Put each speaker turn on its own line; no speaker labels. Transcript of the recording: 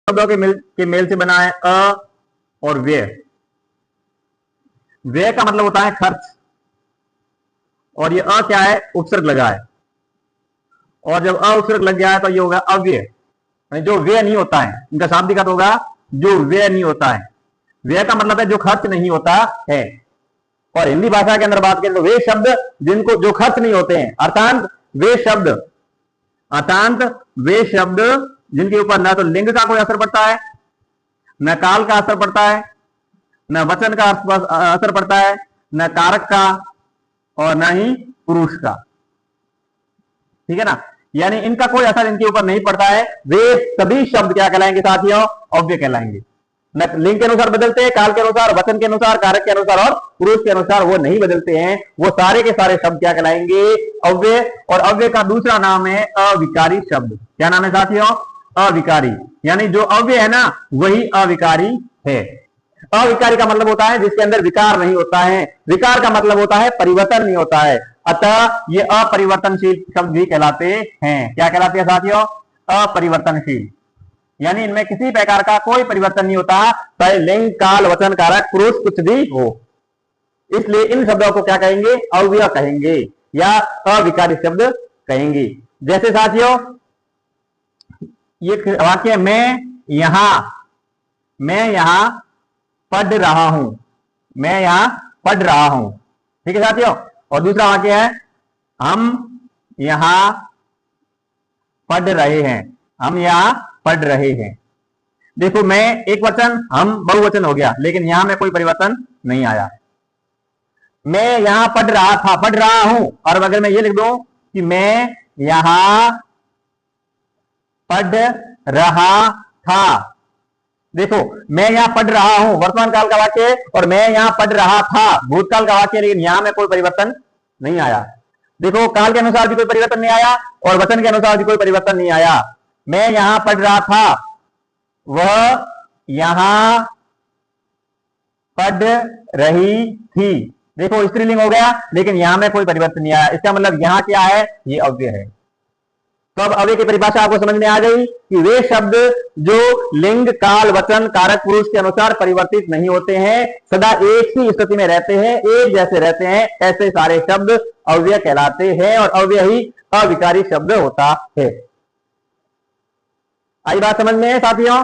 शब्दों के मेल से बना है अ और व्यय। व्यय का मतलब होता है खर्च, और ये अ क्या है, उपसर्ग लगा है, और जब अ उपसर्ग लग गया है तो ये होगा अव्यय, जो व्यय नहीं होता है। इनका शाब्दिक अर्थ होगा जो व्यय नहीं होता है। व्यय का मतलब है जो खर्च नहीं होता है। और हिंदी भाषा के अंदर बात करें तो वे शब्द जिनको जो खर्च नहीं होते हैं, अर्थात वे शब्द जिनके ऊपर ना तो लिंग का कोई असर पड़ता है, न काल का असर पड़ता है, न वचन का असर पड़ता है, न कारक का, और न ही पुरुष का। ठीक है ना, यानी इनका कोई असर इनके ऊपर नहीं पड़ता है। वे सभी शब्द क्या कहलाएंगे साथियों, अव्यय कहलाएंगे। न लिंग के अनुसार बदलते हैं, काल के अनुसार, वचन के अनुसार, कारक के अनुसार और पुरुष के अनुसार वो नहीं बदलते हैं। वो सारे के सारे शब्द क्या कहलाएंगे, अव्यय। और अव्यय का दूसरा नाम है अविकारी शब्द। क्या नाम है साथियों, अविकारी। यानी जो अव्यय है ना वही अविकारी है। अविकारी का मतलब होता है जिसके अंदर विकार नहीं होता है। विकार का मतलब होता है परिवर्तन नहीं होता है। अतः ये अपरिवर्तनशील शब्द भी कहलाते हैं। क्या कहलाते हैं साथियों, अपरिवर्तनशील। यानी इनमें किसी प्रकार का कोई परिवर्तन नहीं होता, चाहे लिंग, काल, वचन, कारक, पुरुष कुछ भी हो। इसलिए इन शब्दों को क्या कहेंगे, अव्यय कहेंगे या अविकारी शब्द कहेंगे। जैसे साथियों ये वाक्य, मैं यहां पढ़ रहा हूं, मैं यहां पढ़ रहा हूं। ठीक है साथियों। और दूसरा वाक्य है, हम यहां पढ़ रहे हैं, हम यहां पढ़ रहे हैं। देखो मैं एक वचन, हम बहुवचन हो गया, लेकिन यहां में कोई परिवर्तन नहीं आया। मैं यहां पढ़ रहा था, पढ़ रहा हूं। और अगर मैं ये लिख दूं कि मैं यहां पढ़ रहा था, देखो मैं यहां पढ़ रहा हूं वर्तमान काल का वाक्य, और मैं यहां पढ़ रहा था भूतकाल का वाक्य, लेकिन यहां में कोई परिवर्तन नहीं आया। देखो काल के अनुसार भी कोई परिवर्तन नहीं आया और वचन के अनुसार भी कोई परिवर्तन नहीं आया। मैं यहां पढ़ रहा था, वह यहां पढ़ रही थी। देखो स्त्रीलिंग हो गया, लेकिन यहां में कोई परिवर्तन नहीं आया। इसका मतलब यहां क्या है, ये अव्यय है। तो अब अव्यय की परिभाषा आपको समझ में आ गई कि वे शब्द जो लिंग, काल, वचन, कारक, पुरुष के अनुसार परिवर्तित नहीं होते हैं, सदा एक ही स्थिति में रहते हैं, एक जैसे रहते हैं, ऐसे सारे शब्द अव्यय कहलाते हैं। और अव्यय ही अविकारी शब्द होता है। आई बात समझ में है साथियों।